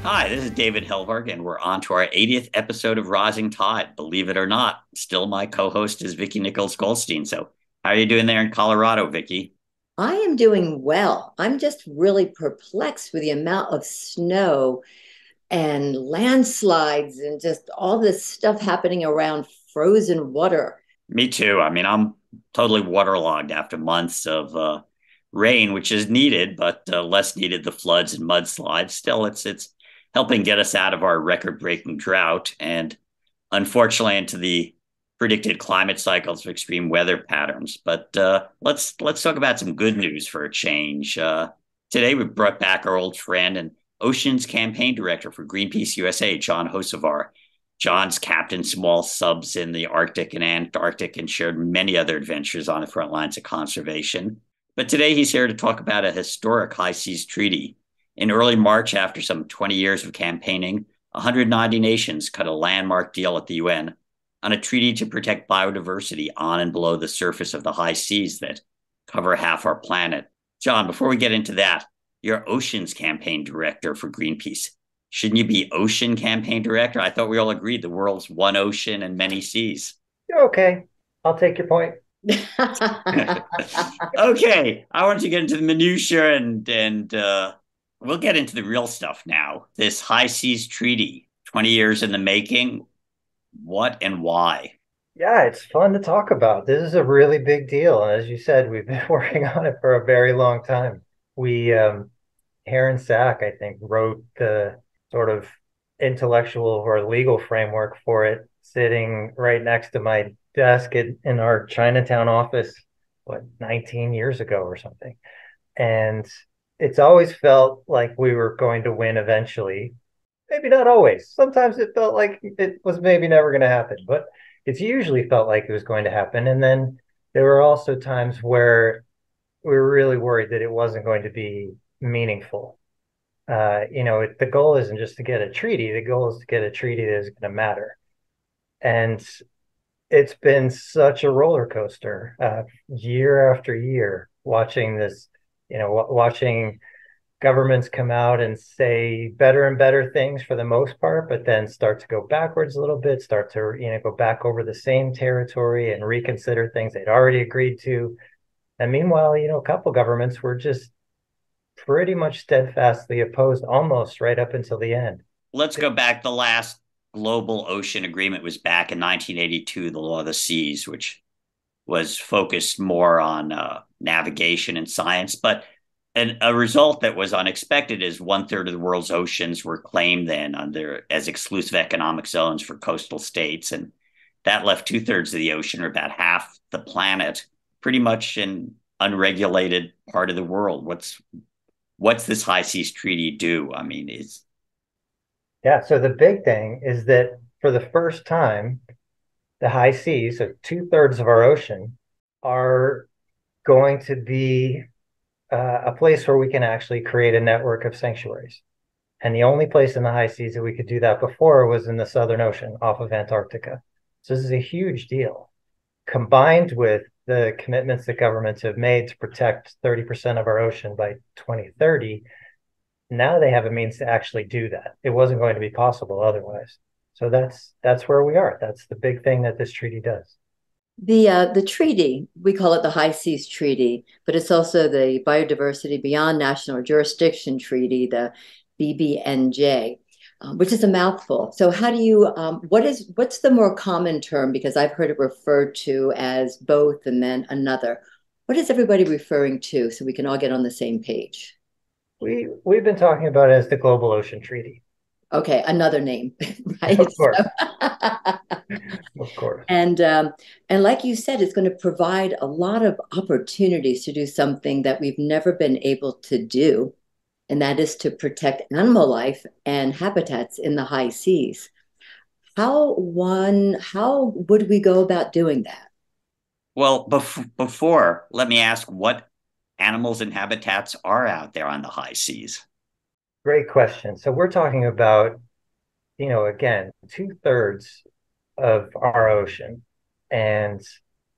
Hi, this is David Helvarg, and we're on to our 80th episode of Rising Tide. Believe it or not, still my co-host is Vicki Nichols-Goldstein. So, how are you doing there in Colorado, Vicki? I am doing well. I'm just really perplexed with the amount of snow and landslides and just all this stuff happening around frozen water. Me too. I mean, I'm totally waterlogged after months of rain, which is needed, but less needed the floods and mudslides. Still, it's helping get us out of our record-breaking drought and unfortunately into the predicted climate cycles of extreme weather patterns. But let's talk about some good news for a change. Today we brought back our old friend and Oceans campaign director for Greenpeace USA, John Hocevar. John's captained small subs in the Arctic and Antarctic and shared many other adventures on the front lines of conservation. But today he's here to talk about a historic high seas treaty. In early March, after some 20 years of campaigning, 190 nations cut a landmark deal at the UN on a treaty to protect biodiversity on and below the surface of the high seas that cover half our planet. John, before we get into that, you're Oceans campaign director for Greenpeace. Shouldn't you be Ocean campaign director? I thought we all agreed the world's one ocean and many seas. Okay, I'll take your point. Okay, I want to get into the minutia and we'll get into the real stuff now. This high seas treaty, 20 years in the making. What and why? Yeah, it's fun to talk about. This is a really big deal. And as you said, we've been working on it for a very long time. We, Aaron Sack, I think, wrote the sort of intellectual or legal framework for it, sitting right next to my desk in our Chinatown office, 19 years ago or something. And it's always felt like we were going to win eventually. Maybe not always. Sometimes it felt like it was maybe never going to happen, but it's usually felt like it was going to happen. And then there were also times where we were really worried that it wasn't going to be meaningful. The goal isn't just to get a treaty. The goal is to get a treaty that is going to matter. And it's been such a roller coaster, year after year, watching this, watching governments come out and say better and better things for the most part, but then start to go backwards a little bit, start to, go back over the same territory and reconsider things they'd already agreed to. And meanwhile, a couple governments were just pretty much steadfastly opposed almost right up until the end. Let's go back. The last global ocean agreement was back in 1982, the Law of the Seas, which was focused more on navigation and science. But a result that was unexpected is one third of the world's oceans were claimed then under as exclusive economic zones for coastal states. And that left two-thirds of the ocean, or about half the planet, pretty much an unregulated part of the world. What's this high seas treaty do? I mean, is Yeah, so the big thing is that for the first time, the high seas, so two-thirds of our ocean, are going to be a place where we can actually create a network of sanctuaries. And the only place in the high seas that we could do that before was in the Southern Ocean off of Antarctica. So this is a huge deal, combined with the commitments that governments have made to protect 30% of our ocean by 2030. Now they have a means to actually do that. It wasn't going to be possible otherwise. So that's where we are. That's the big thing that this treaty does. The treaty, we call it the High Seas Treaty, but it's also the Biodiversity Beyond National Jurisdiction Treaty, the BBNJ, which is a mouthful. So how do you what's the more common term? Because I've heard it referred to as both and then another. What is everybody referring to so we can all get on the same page? We've been talking about it as the Global Ocean Treaty. Okay, another name, right? Of course, So, of course. and like you said, it's going to provide a lot of opportunities to do something that we've never been able to do, and that is to protect animal life and habitats in the high seas. How would we go about doing that? well before, let me ask what animals and habitats are out there on the high seas. Great question. So we're talking about, again, two-thirds of our ocean. And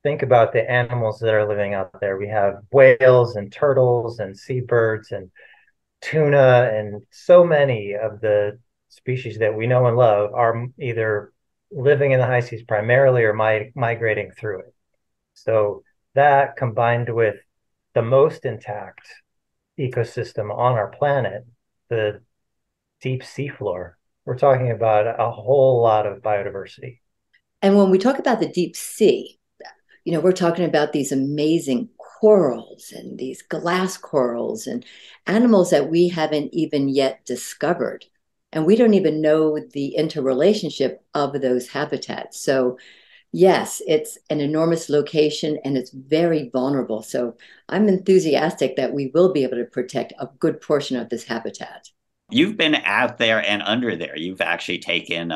think about the animals that are living out there. We have whales and turtles and seabirds and tuna and so many of the species that we know and love are either living in the high seas primarily or migrating through it. So that combined with the most intact ecosystem on our planet, the deep seafloor, we're talking about a whole lot of biodiversity. And when we talk about the deep sea, we're talking about these amazing corals and these glass corals and animals that we haven't even yet discovered. And we don't even know the interrelationship of those habitats. So, yes, it's an enormous location and it's very vulnerable. So, I'm enthusiastic that we will be able to protect a good portion of this habitat. You've been out there and under there. You've actually taken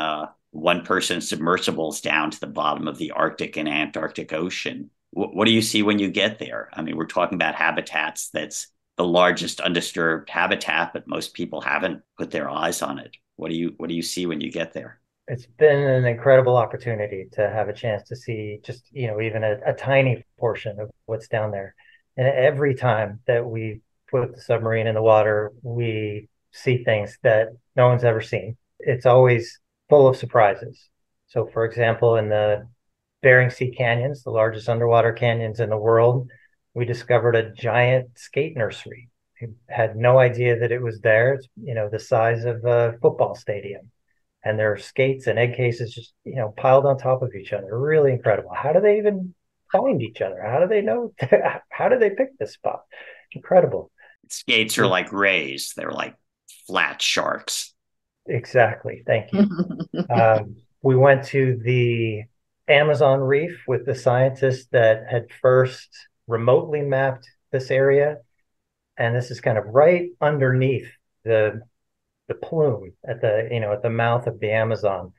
one person submersibles down to the bottom of the Arctic and Antarctic Ocean. What do you see when you get there? I mean, we're talking about habitats that's the largest undisturbed habitat, but most people haven't put their eyes on it. What do you see when you get there? It's been an incredible opportunity to have a chance to see just, even a tiny portion of what's down there. And every time that we put the submarine in the water, we see things that no one's ever seen. It's always full of surprises. So, for example, in the Bering Sea canyons, the largest underwater canyons in the world, we discovered a giant skate nursery. We had no idea that it was there. It's, the size of a football stadium. And there are skates and egg cases just, piled on top of each other. Really incredible. How do they even find each other? How do they know? How do they pick this spot? Incredible. Skates are like rays. They're like flat sharks. Exactly. Thank you. We went to the Amazon reef with the scientists that had first remotely mapped this area. And this is kind of right underneath the plume at the mouth of the Amazon.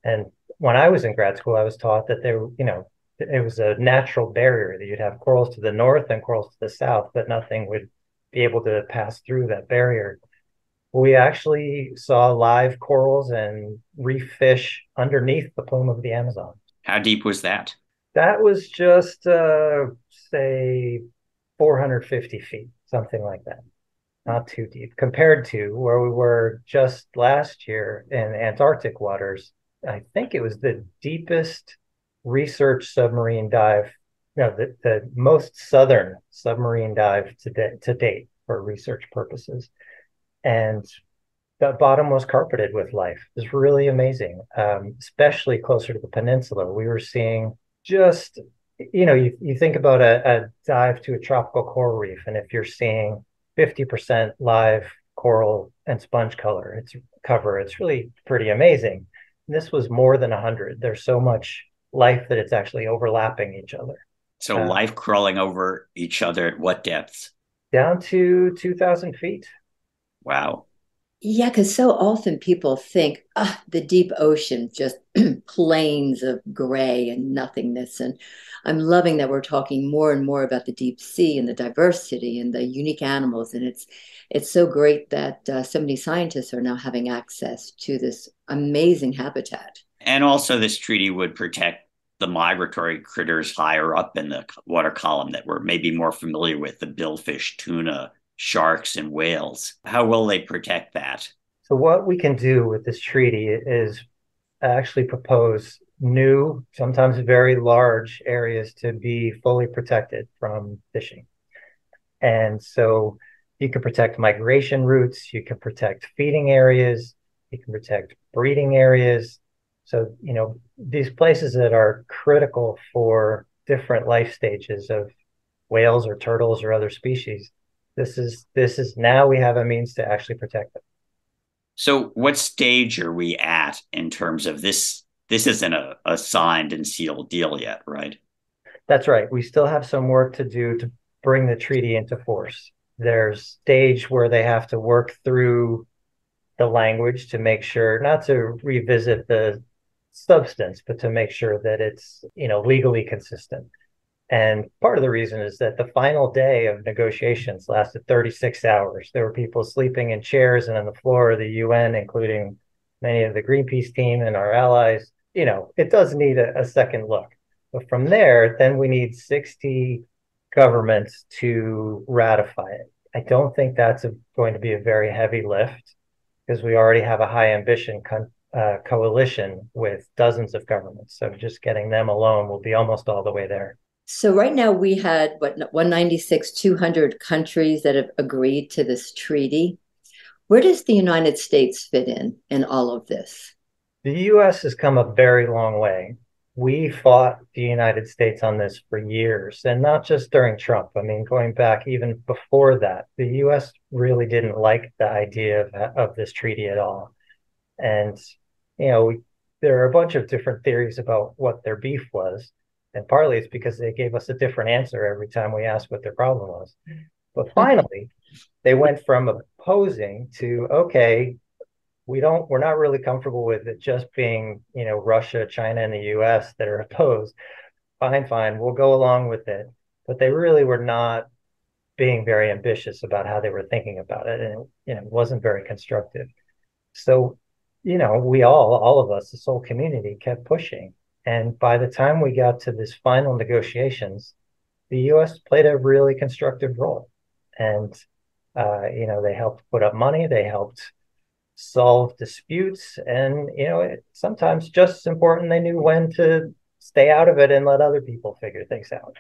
And when I was in grad school, I was taught that it was a natural barrier, that you'd have corals to the north and corals to the south, but nothing would be able to pass through that barrier. We actually saw live corals and reef fish underneath the plume of the Amazon. How deep was that? That was just, say, 450 feet, something like that. Not too deep compared to where we were just last year in Antarctic waters. I think it was the deepest research submarine dive, the most southern submarine dive to date for research purposes. And the bottom was carpeted with life. It was really amazing, especially closer to the peninsula. We were seeing just, you think about a dive to a tropical coral reef, and if you're seeing 50% live coral and sponge it's really pretty amazing. And this was more than 100. There's so much life that it's actually overlapping each other. So life crawling over each other at what depths? Down to 2,000 feet. Wow. Yeah, because so often people think, the deep ocean, just plains of gray and nothingness. And I'm loving that we're talking more and more about the deep sea and the diversity and the unique animals. And it's so great that so many scientists are now having access to this amazing habitat. And also, this treaty would protect the migratory critters higher up in the water column that we're maybe more familiar with, the billfish, tuna, sharks, and whales. How will they protect that? So what we can do with this treaty is actually propose new, sometimes very large areas to be fully protected from fishing. And so you can protect migration routes, you can protect feeding areas, you can protect breeding areas. So, these places that are critical for different life stages of whales or turtles or other species, this is now we have a means to actually protect them. So what stage are we at in terms of this? This isn't a signed and sealed deal yet, right? That's right. We still have some work to do to bring the treaty into force. There's stage where they have to work through the language to make sure, not to revisit the substance, but to make sure that it's, legally consistent. And part of the reason is that the final day of negotiations lasted 36 hours. There were people sleeping in chairs and on the floor of the UN, including many of the Greenpeace team and our allies. It does need a second look. But from there, then we need 60 governments to ratify it. I don't think that's going to be a very heavy lift because we already have a high ambition coalition with dozens of governments. So just getting them alone will be almost all the way there. So right now we had what 196, 200 countries that have agreed to this treaty. Where does the United States fit in all of this? The US has come a very long way. We fought the United States on this for years, and not just during Trump. I mean, going back even before that, the US really didn't like the idea of this treaty at all. And, there are a bunch of different theories about what their beef was. And partly it's because they gave us a different answer every time we asked what their problem was. But finally, they went from opposing to, okay, we're not really comfortable with it just being, Russia, China, and the US that are opposed. Fine, we'll go along with it. But they really were not being very ambitious about how they were thinking about it. And, it wasn't very constructive. So, all of us, this whole community kept pushing. And by the time we got to this final negotiations, the US played a really constructive role. And, they helped put up money, they helped solve disputes. And, sometimes just as important, they knew when to stay out of it and let other people figure things out.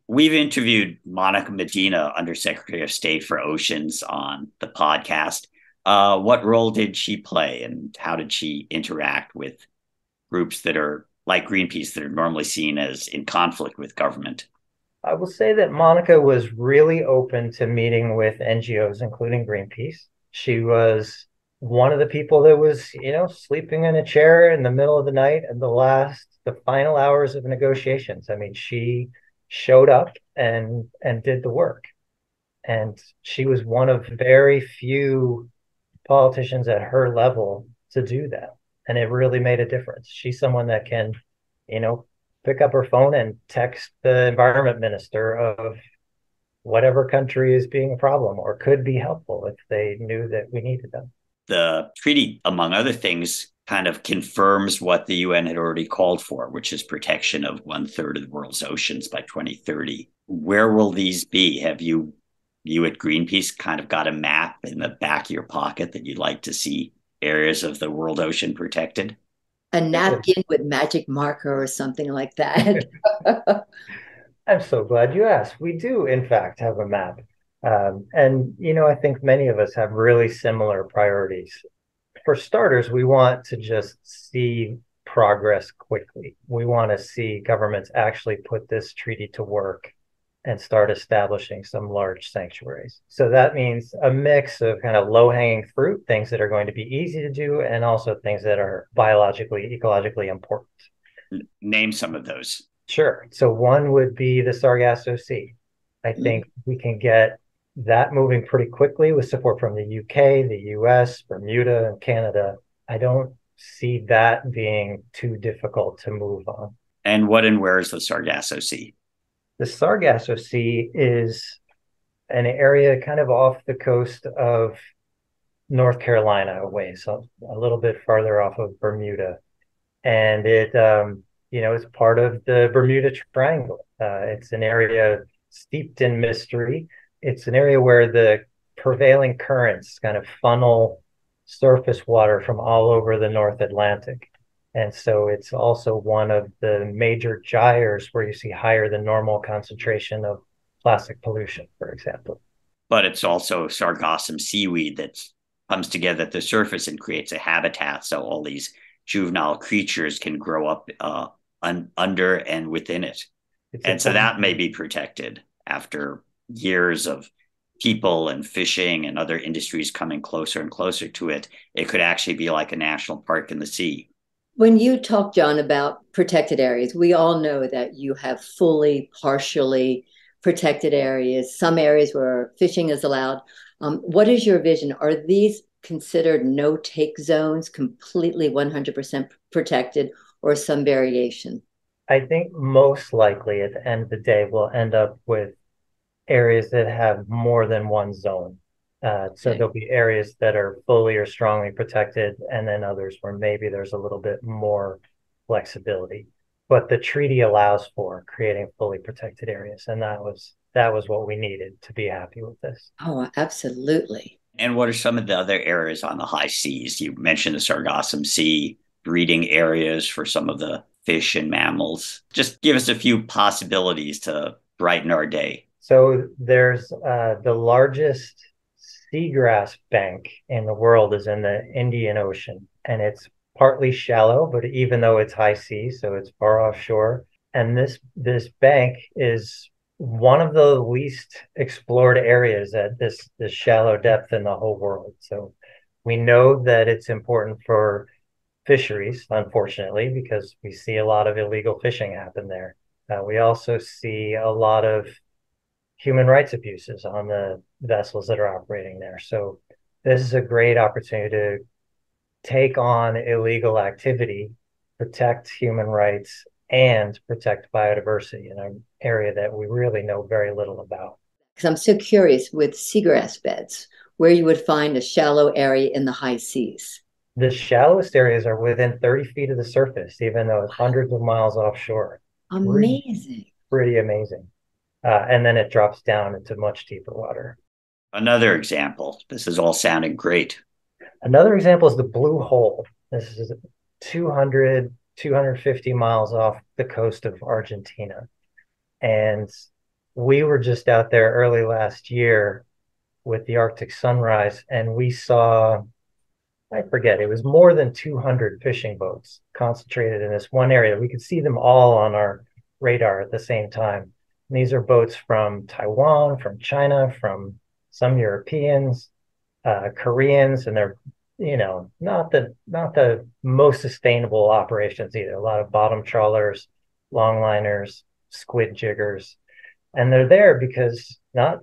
We've interviewed Monica Medina, Undersecretary of State for Oceans, on the podcast. What role did she play, and how did she interact with groups that are like Greenpeace that are normally seen as in conflict with government? I will say that Monica was really open to meeting with NGOs, including Greenpeace. She was one of the people that was, sleeping in a chair in the middle of the night at the final hours of negotiations. I mean, she showed up and did the work. And she was one of very few politicians at her level to do that. And it really made a difference. She's someone that can, pick up her phone and text the environment minister of whatever country is being a problem or could be helpful if they knew that we needed them. The treaty, among other things, kind of confirms what the UN had already called for, which is protection of 1/3 of the world's oceans by 2030. Where will these be? Have you at Greenpeace kind of got a map in the back of your pocket that you'd like to see areas of the world ocean protected? A napkin with magic marker or something like that. I'm so glad you asked. We do, in fact, have a map. And, I think many of us have really similar priorities. For starters, we want to just see progress quickly. We want to see governments actually put this treaty to work and start establishing some large sanctuaries. So that means a mix of kind of low-hanging fruit, things that are going to be easy to do, and also things that are biologically, ecologically important. Name some of those. Sure. So one would be the Sargasso Sea. I think we can get that moving pretty quickly with support from the UK, the US, Bermuda, and Canada. I don't see that being too difficult to move on. And what and where is the Sargasso Sea? The Sargasso Sea is an area kind of off the coast of North Carolina away, so a little bit farther off of Bermuda. And it, is part of the Bermuda Triangle. It's an area steeped in mystery. It's an area where the prevailing currents kind of funnel surface water from all over the North Atlantic. And so it's also one of the major gyres where you see higher than normal concentration of plastic pollution, for example. But it's also sargassum seaweed that comes together at the surface and creates a habitat. So all these juvenile creatures can grow up under and within it. And so that may be protected after years of people and fishing and other industries coming closer and closer to it. It could actually be like a national park in the sea. When you talk, John, about protected areas, we all know that you have fully, partially protected areas, some areas where fishing is allowed. What is your vision? Are these considered no-take zones, completely 100% protected, or some variation? I think most likely at the end of the day, we'll end up with areas that have more than one zone. So there'll be areas that are fully or strongly protected, and then others where maybe there's a little bit more flexibility. But the treaty allows for creating fully protected areas, and that was that was what we needed to be happy with this. Oh, absolutely. And what are some of the other areas on the high seas? You mentioned the Sargassum Sea, breeding areas for some of the fish and mammals. Just give us a few possibilities to brighten our day. So there's the largest seagrass bank in the world is in the Indian Ocean, and it's partly shallow, but even though it's high sea, so it's far offshore. And this bank is one of the least explored areas at this shallow depth in the whole world. So we know that it's important for fisheries, unfortunately, because we see a lot of illegal fishing happen there. We also see a lot of human rights abuses on the vessels that are operating there. So this is a great opportunity to take on illegal activity, protect human rights, and protect biodiversity in an area that we really know very little about. Because I'm so curious with seagrass beds, where you would find a shallow area in the high seas. The shallowest areas are within 30 feet of the surface, even though it's hundreds of miles offshore. Amazing. Pretty amazing. And then it drops down into much deeper water. Another example. This is all sounding great. Another example is the Blue Hole. This is 250 miles off the coast of Argentina. And we were just out there early last year with the Arctic sunrise, and we saw, I forget, it was more than 200 fishing boats concentrated in this one area. We could see them all on our radar at the same time. And these are boats from Taiwan, from China, from some Europeans, Koreans, and they're not the most sustainable operations either. A lot of bottom trawlers, longliners, squid jiggers, and they're there because not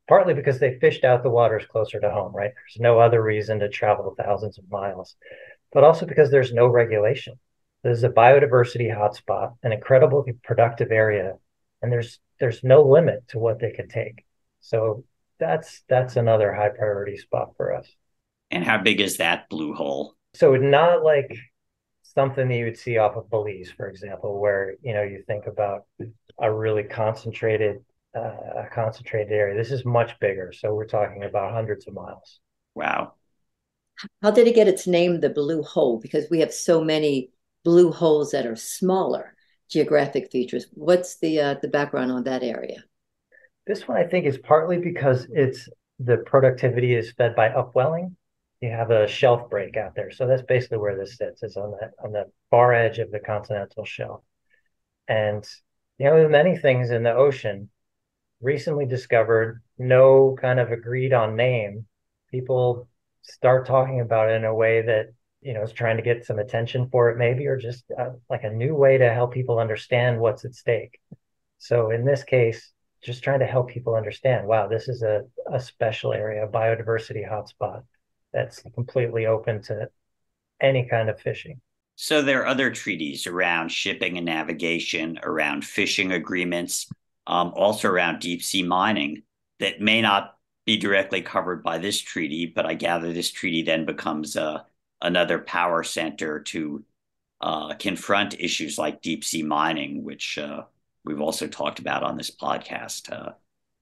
partly because they fished out the waters closer to home, right? There's no other reason to travel thousands of miles, but also because there's no regulation. This is a biodiversity hotspot, an incredibly productive area, and there's no limit to what they can take. So that's another high priority spot for us. And how big is that blue hole? So not like something that you would see off of Belize, for example, where you think about a really concentrated area. This is much bigger. So we're talking about hundreds of miles. Wow. How did it get its name, the Blue Hole? Because we have so many blue holes that are smaller geographic features. What's the background on that area? This one, I think, is partly because the productivity is fed by upwelling. You have a shelf break out there. So that's basically where this sits, is on the far edge of the continental shelf. And many things in the ocean recently discovered, no kind of agreed on name. People start talking about it in a way that is trying to get some attention for it, maybe, or just like a new way to help people understand what's at stake. So in this case, just trying to help people understand, wow, this is a special area, a biodiversity hotspot that's completely open to any kind of fishing. So there are other treaties around shipping and navigation, around fishing agreements, also around deep sea mining that may not be directly covered by this treaty, but I gather this treaty then becomes another power center to confront issues like deep sea mining, which we've also talked about on this podcast.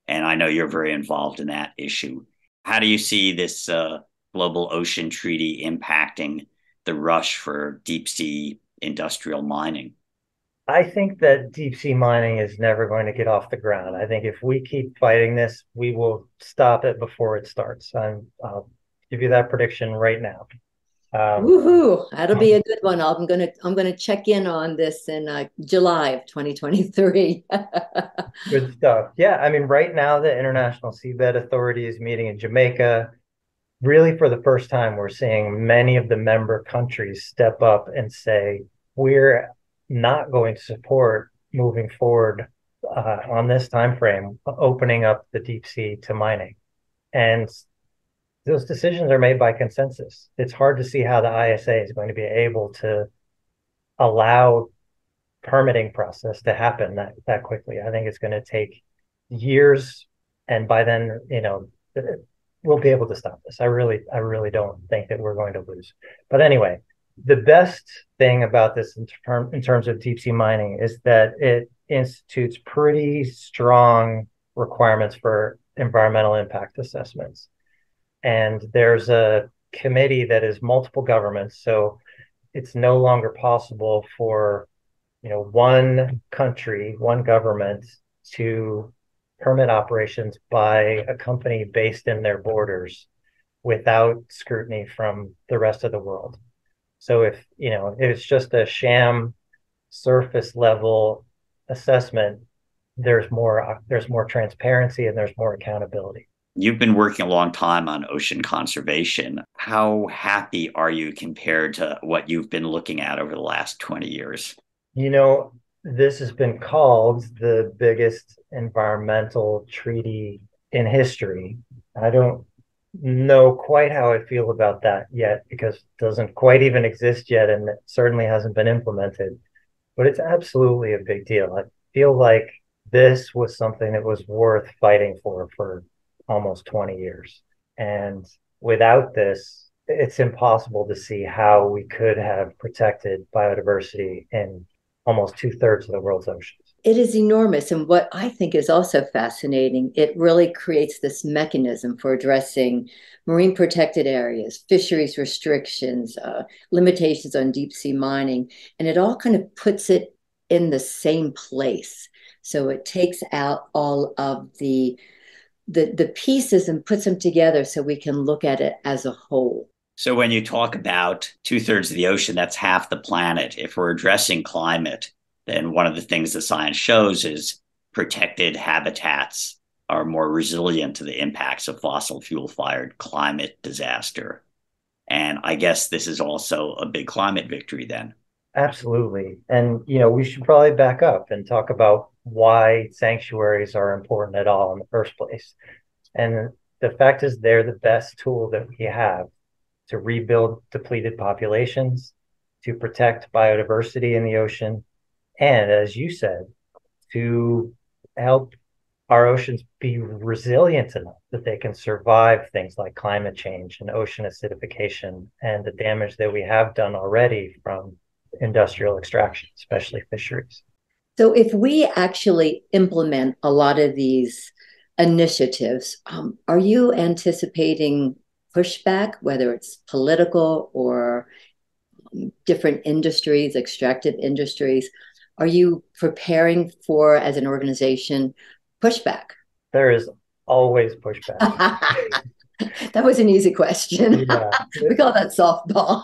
And I know you're very involved in that issue. How do you see this global ocean treaty impacting the rush for deep sea industrial mining? I think that deep sea mining is never going to get off the ground. I think if we keep fighting this, we will stop it before it starts. I'll give you that prediction right now. Woohoo! That'll be a good one. I'm gonna check in on this in July of 2023. Good stuff. Yeah, I mean, right now the International Seabed Authority is meeting in Jamaica. Really, for the first time, we're seeing many of the member countries step up and say, we're not going to support moving forward on this time frame, opening up the deep sea to mining. And those decisions are made by consensus. It's hard to see how the ISA is going to be able to allow permitting process to happen that quickly. I think it's going to take years, and by then, we'll be able to stop this. I really don't think that we're going to lose. But anyway, the best thing about this in terms of deep sea mining is that it institutes pretty strong requirements for environmental impact assessments. And there's a committee that is multiple governments. So it's no longer possible for, one country, one government to permit operations by a company based in their borders without scrutiny from the rest of the world. So if it's just a sham surface level assessment, there's more transparency and there's more accountability. You've been working a long time on ocean conservation. How happy are you compared to what you've been looking at over the last 20 years? This has been called the biggest environmental treaty in history. I don't know quite how I feel about that yet because it doesn't quite even exist yet and it certainly hasn't been implemented. But it's absolutely a big deal. I feel like this was something that was worth fighting for almost 20 years. And without this, it's impossible to see how we could have protected biodiversity in almost 2/3 of the world's oceans. It is enormous. And what I think is also fascinating, it really creates this mechanism for addressing marine protected areas, fisheries restrictions, limitations on deep sea mining. And it all kind of puts it in the same place. So it takes out all of the pieces and puts them together so we can look at it as a whole. So when you talk about 2/3 of the ocean, that's half the planet. If we're addressing climate, then one of the things the science shows is protected habitats are more resilient to the impacts of fossil fuel-fired climate disaster. And I guess this is also a big climate victory then. Absolutely. And, we should probably back up and talk about why sanctuaries are important at all in the first place. And the fact is they're the best tool that we have to rebuild depleted populations, to protect biodiversity in the ocean, and as you said, to help our oceans be resilient enough that they can survive things like climate change and ocean acidification and the damage that we have done already from industrial extraction, especially fisheries. So if we actually implement a lot of these initiatives, are you anticipating pushback, whether it's political or different industries, extractive industries? Are you preparing for, as an organization, pushback? There is always pushback. That was an easy question. Yeah. We call that softball.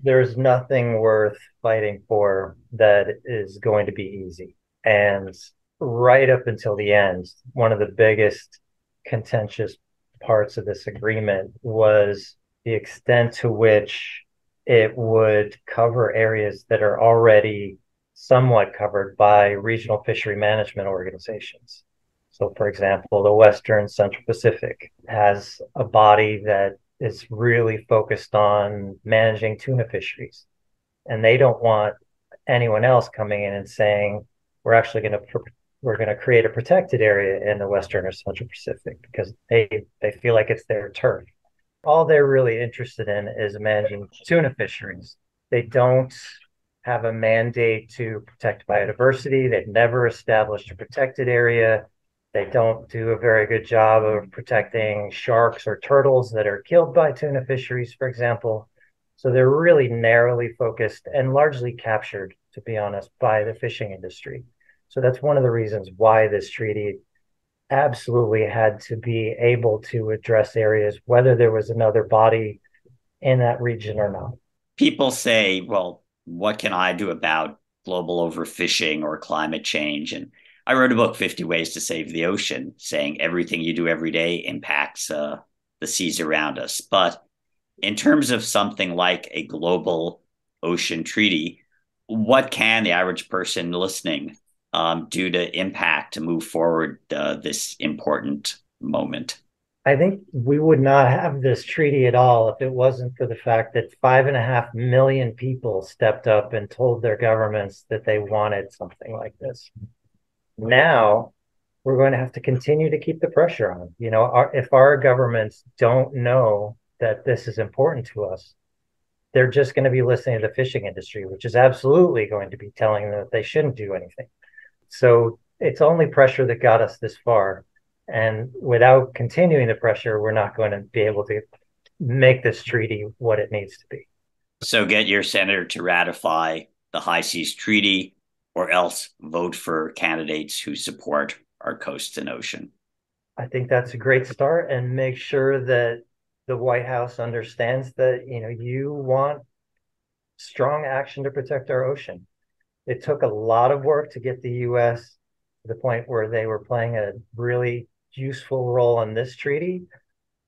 There's nothing worth fighting for that is going to be easy. And right up until the end, one of the biggest contentious parts of this agreement was the extent to which it would cover areas that are already somewhat covered by regional fishery management organizations. So, for example, the Western Central Pacific has a body that is really focused on managing tuna fisheries. And they don't want anyone else coming in and saying, we're going to create a protected area in the Western or Central Pacific because they feel like it's their turf. All they're really interested in is managing tuna fisheries. They don't have a mandate to protect biodiversity. They've never established a protected area. They don't do a very good job of protecting sharks or turtles that are killed by tuna fisheries, for example. So they're really narrowly focused and largely captured, to be honest, by the fishing industry. So that's one of the reasons why this treaty absolutely had to be able to address areas, whether there was another body in that region or not. People say, well, what can I do about global overfishing or climate change? And I wrote a book, 50 Ways to Save the Ocean, saying everything you do every day impacts the seas around us. But in terms of something like a global ocean treaty, what can the average person listening do to impact to move forward this important moment? I think we would not have this treaty at all if it wasn't for the fact that 5.5 million people stepped up and told their governments that they wanted something like this. Now we're going to have to continue to keep the pressure on. If our governments don't know that this is important to us, they're just going to be listening to the fishing industry, which is absolutely going to be telling them that they shouldn't do anything. So it's only pressure that got us this far. And without continuing the pressure, we're not going to be able to make this treaty what it needs to be. So get your senator to ratify the High Seas Treaty, or else vote for candidates who support our coast and ocean. I think that's a great start, and make sure that the White House understands that, you want strong action to protect our ocean. It took a lot of work to get the US to the point where they were playing a really useful role in this treaty.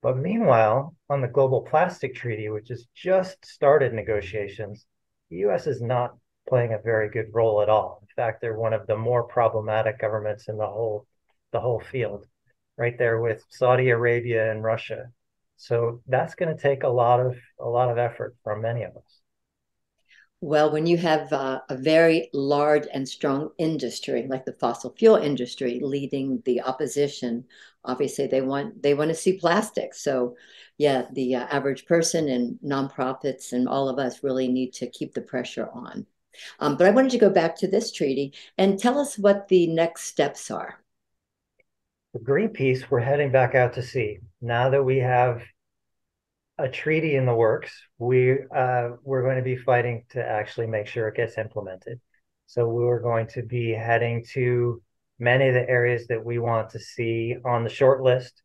But meanwhile, on the Global Plastic Treaty, which has just started negotiations, the US is not playing a very good role at all. In fact, they're one of the more problematic governments in the whole field, right there with Saudi Arabia and Russia. So that's going to take a lot of effort from many of us. Well, when you have a very large and strong industry like the fossil fuel industry leading the opposition, obviously they want to see plastic. So, yeah, the average person and nonprofits and all of us really need to keep the pressure on. But I wanted to go back to this treaty and tell us what the next steps are. For Greenpeace, we're heading back out to sea now that we have a treaty in the works. We're going to be fighting to actually make sure it gets implemented. So we're going to be heading to many of the areas that we want to see on the short list,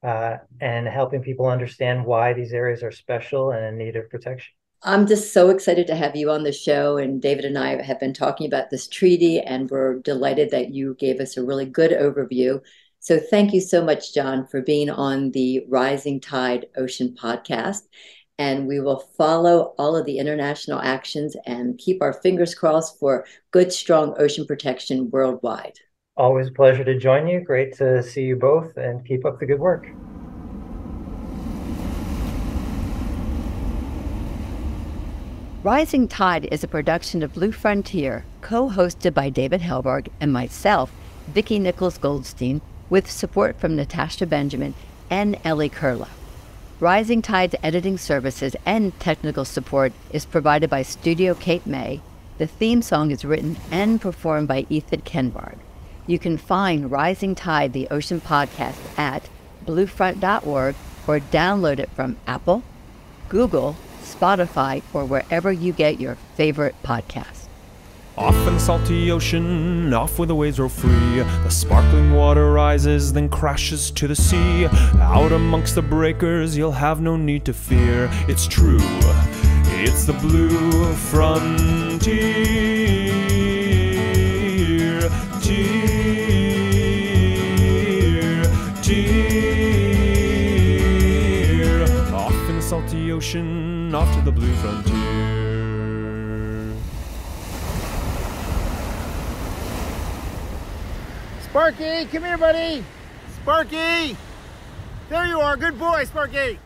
and helping people understand why these areas are special and in need of protection. I'm just so excited to have you on the show. And David and I have been talking about this treaty, and we're delighted that you gave us a really good overview. So thank you so much, John, for being on the Rising Tide Ocean podcast. And we will follow all of the international actions and keep our fingers crossed for good, strong ocean protection worldwide. Always a pleasure to join you. Great to see you both, and keep up the good work. Rising Tide is a production of Blue Frontier, co-hosted by David Helvarg and myself, Vicki Nichols-Goldstein, with support from Natasha Benjamin and Ellie Kurla. Rising Tide's editing services and technical support is provided by Studio Cape May. The theme song is written and performed by Ethan Kenvard. You can find Rising Tide, the Ocean Podcast, at bluefront.org or download it from Apple, Google, Spotify, or wherever you get your favorite podcasts. Off in the salty ocean, off where the waves roll free, the sparkling water rises, then crashes to the sea. Out amongst the breakers, you'll have no need to fear. It's true, it's the blue frontier. Off in the salty ocean, off to the blue frontier. Sparky, come here, buddy. Sparky! There you are. Good boy, Sparky.